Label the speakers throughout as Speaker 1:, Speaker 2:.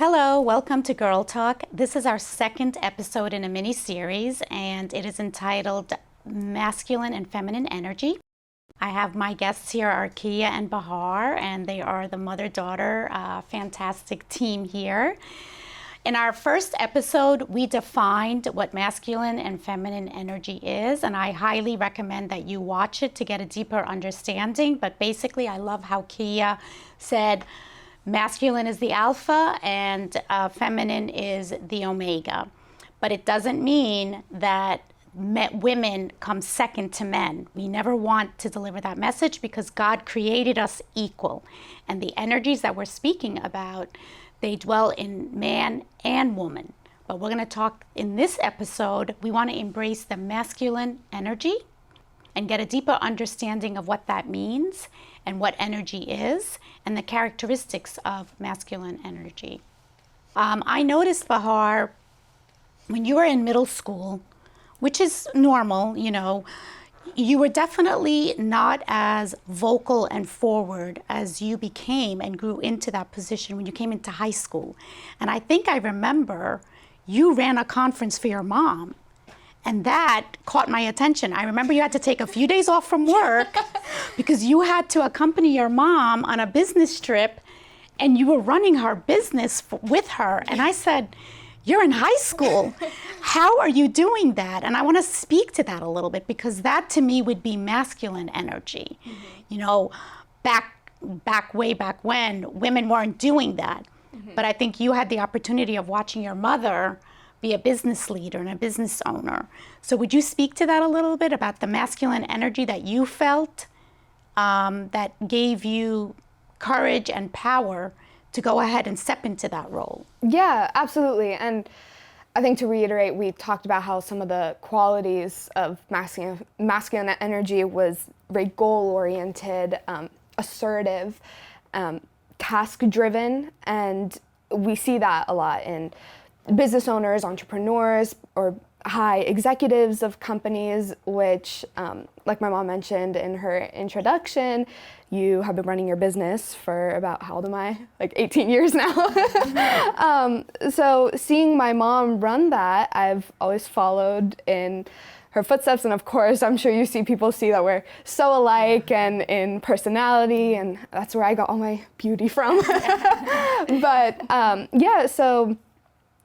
Speaker 1: Hello, welcome to Girl Talk. This is our second episode in a mini-series, and it is entitled Masculine and Feminine Energy. I have my guests here are Kia and Bahar, and they are the mother-daughter fantastic team here. In our first episode, we defined what masculine and feminine energy is, and I highly recommend that you watch it to get a deeper understanding. But basically, I love how Kia said, masculine is the alpha and feminine is the omega. But it doesn't mean that women come second to men. We never want to deliver that message because God created us equal. And the energies that we're speaking about, they dwell in man and woman. But we're going to talk in this episode, we want to embrace the masculine energy and get a deeper understanding of what that means and what energy is and the characteristics of masculine energy. I noticed, Bahar, when you were in middle school, which is normal, you were definitely not as vocal and forward as you became and grew into that position when you came into high school. And I think I remember you ran a conference for your mom. And that caught my attention. I remember you had to take a few days off from work because you had to accompany your mom on a business trip and you were running her business with her. And I said, you're in high school. How are you doing that? And I want to speak to that a little bit because that to me would be masculine energy. Way back when, women weren't doing that. But I think you had the opportunity of watching your mother be a business leader and a business owner. So would you speak to that a little bit about the masculine energy that you felt that gave you courage and power to go ahead and step into that role?
Speaker 2: Yeah, absolutely. And I think to reiterate, we talked about how some of the qualities of masculine energy was very goal-oriented, assertive, task-driven, and we see that a lot in business owners, entrepreneurs, or high executives of companies, which, like my mom mentioned in her introduction, you have been running your business for about, how old am I? Like 18 years now. So seeing my mom run that, I've always followed in her footsteps. And of course, I'm sure you see people see that we're so alike and in personality, and that's where I got all my beauty from. But so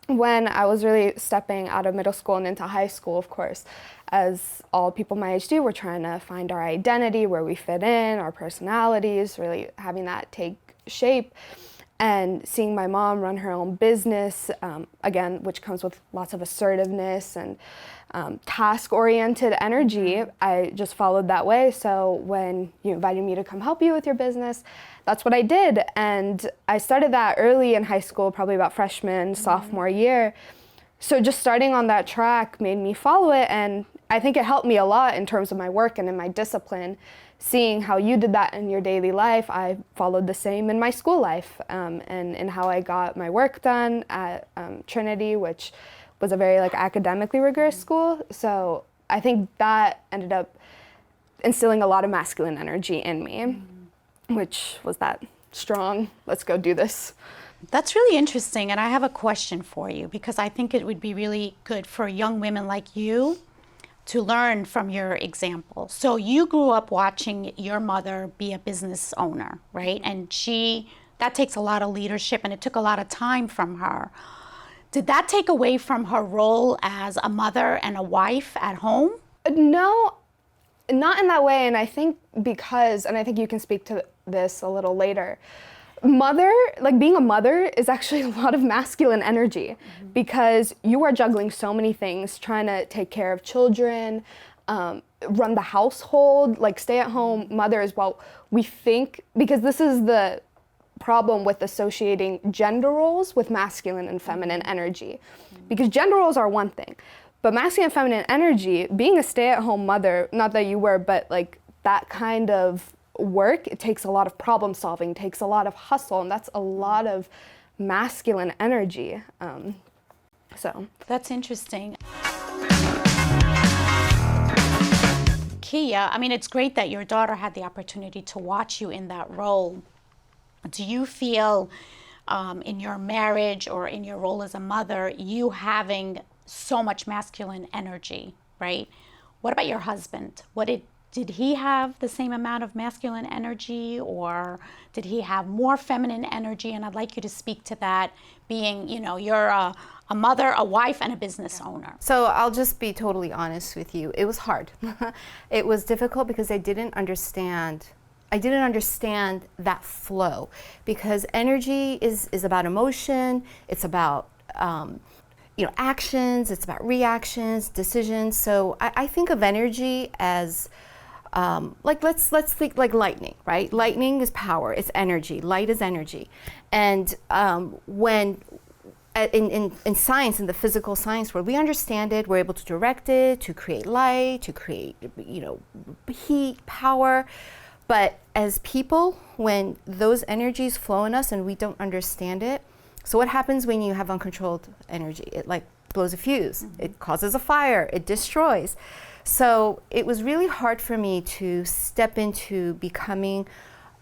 Speaker 2: when I was really stepping out of middle school and into high school, of course, as all people my age do, we're trying to find our identity, where we fit in, our personalities, really having that take shape. And seeing my mom run her own business, again, which comes with lots of assertiveness and task-oriented energy, I just followed that way. So when you invited me to come help you with your business, that's what I did. And I started that early in high school, probably about freshman, sophomore year. So just starting on that track made me follow it. And I think it helped me a lot in terms of my work and in my discipline. Seeing how you did that in your daily life, I followed the same in my school life, and in how I got my work done at Trinity, which was a very academically rigorous school. So I think that ended up instilling a lot of masculine energy in me, which was that strong, let's go do this.
Speaker 1: That's really interesting, and I have a question for you because I think it would be really good for young women like you to learn from your example. So you grew up watching your mother be a business owner, right? And that takes a lot of leadership and it took a lot of time from her. Did that take away from her role as a mother and a wife at home?
Speaker 2: No, not in that way. And I think and I think you can speak to this a little later, being a mother is actually a lot of masculine energy because you are juggling so many things, trying to take care of children, run the household, stay-at-home mother as well. We think, because this is the problem with associating gender roles with masculine and feminine energy, because gender roles are one thing, but masculine and feminine energy, being a stay-at-home mother, not that you were, but that kind of work, it takes a lot of problem solving, takes a lot of hustle, and that's a lot of masculine energy. So
Speaker 1: that's interesting. Kia, it's great that your daughter had the opportunity to watch you in that role. Do you feel in your marriage or in your role as a mother, you having so much masculine energy, right? What about your husband? Did he have the same amount of masculine energy, or did he have more feminine energy? And I'd like you to speak to that, being, you're a mother, a wife, and a business owner.
Speaker 3: So I'll just be totally honest with you. It was hard. It was difficult because I didn't understand that flow, because energy is about emotion. It's about actions. It's about reactions, decisions. So I think of energy as let's think like lightning, right? Lightning is power. It's energy. Light is energy, and when in science, in the physical science world, we understand it. We're able to direct it, to create light, to create heat, power. But as people, when those energies flow in us and we don't understand it, so what happens when you have uncontrolled energy? It like blows a fuse. Mm-hmm. It causes a fire. It destroys. So it was really hard for me to step into becoming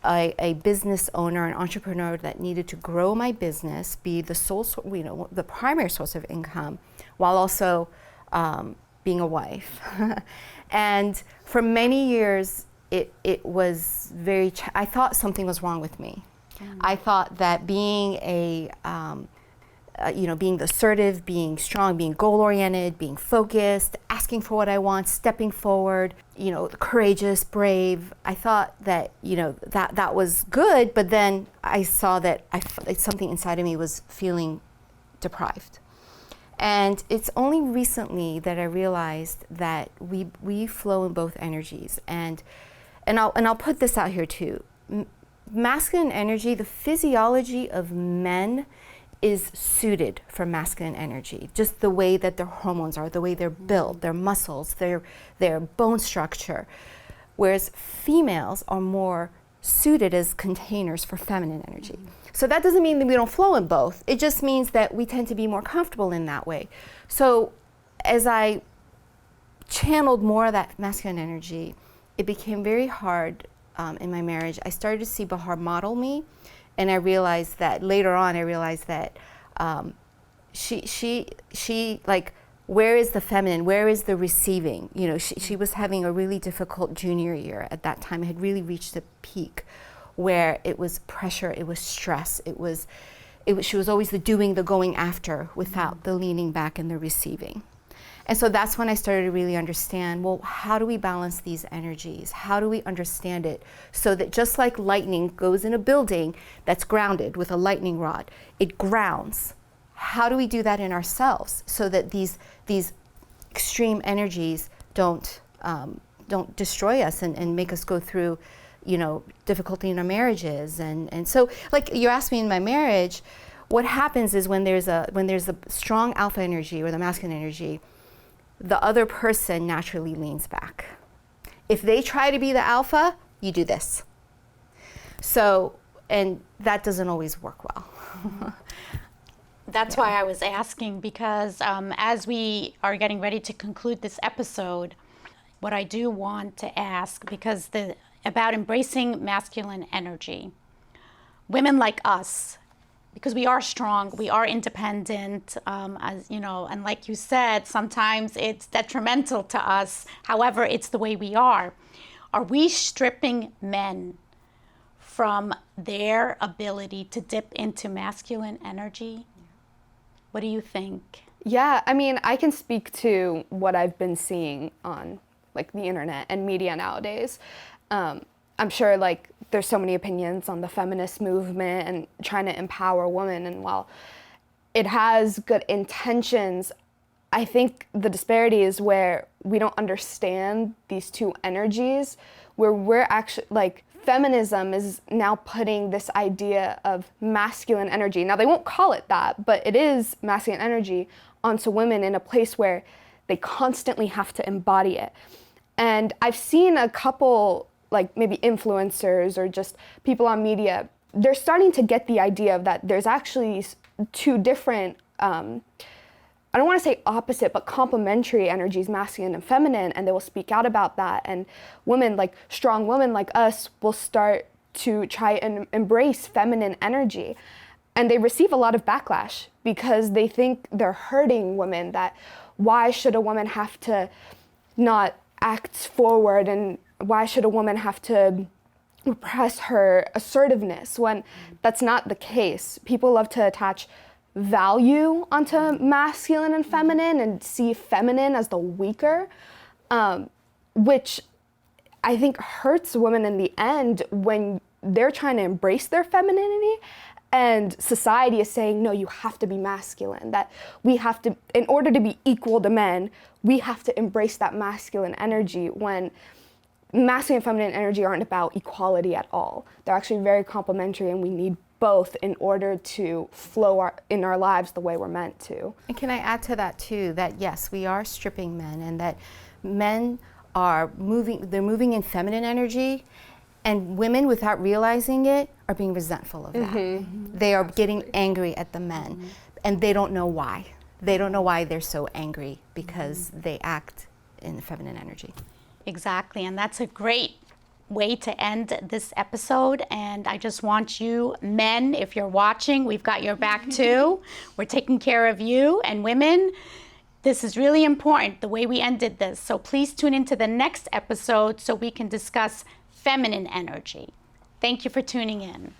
Speaker 3: a business owner, an entrepreneur that needed to grow my business, be the the primary source of income, while also being a wife. And for many years, it was very. I thought something was wrong with me. Mm. I thought that being being assertive, being strong, being goal-oriented, being focused, asking for what I want, stepping forward, courageous, brave. I thought that, that was good, but then I saw that something inside of me was feeling deprived. And it's only recently that I realized that we flow in both energies. And I'll put this out here too. Masculine energy, the physiology of men is suited for masculine energy, just the way that their hormones are, the way they're built, their muscles, their bone structure. Whereas females are more suited as containers for feminine energy. So that doesn't mean that we don't flow in both. It just means that we tend to be more comfortable in that way. So as I channeled more of that masculine energy, it became very hard in my marriage. I started to see Bahar model me. And I realized that later on, she like, where is the feminine? Where is the receiving? She was having a really difficult junior year at that time. It had really reached a peak where it was pressure, it was stress, she was always the doing, the going after, without the leaning back and the receiving. And so that's when I started to really understand, well, how do we balance these energies? How do we understand it so that just like lightning goes in a building that's grounded with a lightning rod, it grounds. How do we do that in ourselves so that these extreme energies don't destroy us and make us go through, difficulty in our marriages? And so, like you asked me in my marriage, what happens is when there's a strong alpha energy or the masculine energy, the other person naturally leans back. If they try to be the alpha, you do this. So, and that doesn't always work well.
Speaker 1: That's why I was asking, because as we are getting ready to conclude this episode, what I do want to ask, because about embracing masculine energy, women like us, because we are strong, we are independent, as and like you said, sometimes it's detrimental to us. However, it's the way we are. Are we stripping men from their ability to dip into masculine energy? What do you think?
Speaker 2: Yeah, I mean, I can speak to what I've been seeing on like the internet and media nowadays. I'm sure like there's so many opinions on the feminist movement and trying to empower women, and while it has good intentions, I think the disparity is where we don't understand these two energies, where we're actually like, feminism is now putting this idea of masculine energy. Now, they won't call it that, but it is masculine energy onto women in a place where they constantly have to embody it. And I've seen a couple, like maybe influencers or just people on media, they're starting to get the idea of that there's actually two different, I don't want to say opposite, but complementary energies, masculine and feminine, and they will speak out about that. And women, like strong women like us, will start to try and embrace feminine energy. And they receive a lot of backlash because they think they're hurting women, that why should a woman have to not act forward, and why should a woman have to repress her assertiveness, when that's not the case. People love to attach value onto masculine and feminine and see feminine as the weaker, which I think hurts women in the end when they're trying to embrace their femininity and society is saying, no, you have to be masculine, that we have to, in order to be equal to men, we have to embrace that masculine energy, when masculine and feminine energy aren't about equality at all. They're actually very complementary, and we need both in order to flow in our lives the way we're meant to.
Speaker 3: And can I add to that too, that yes, we are stripping men, and that men are they're moving in feminine energy, and women, without realizing it, are being resentful of that. They are getting angry at the men, and they don't know why. They don't know why they're so angry, because they act in feminine energy.
Speaker 1: Exactly, and that's a great way to end this episode. And I just want you men, if you're watching, we've got your back too. We're taking care of you. And women, this is really important, the way we ended this. So please tune into the next episode so we can discuss feminine energy. Thank you for tuning in.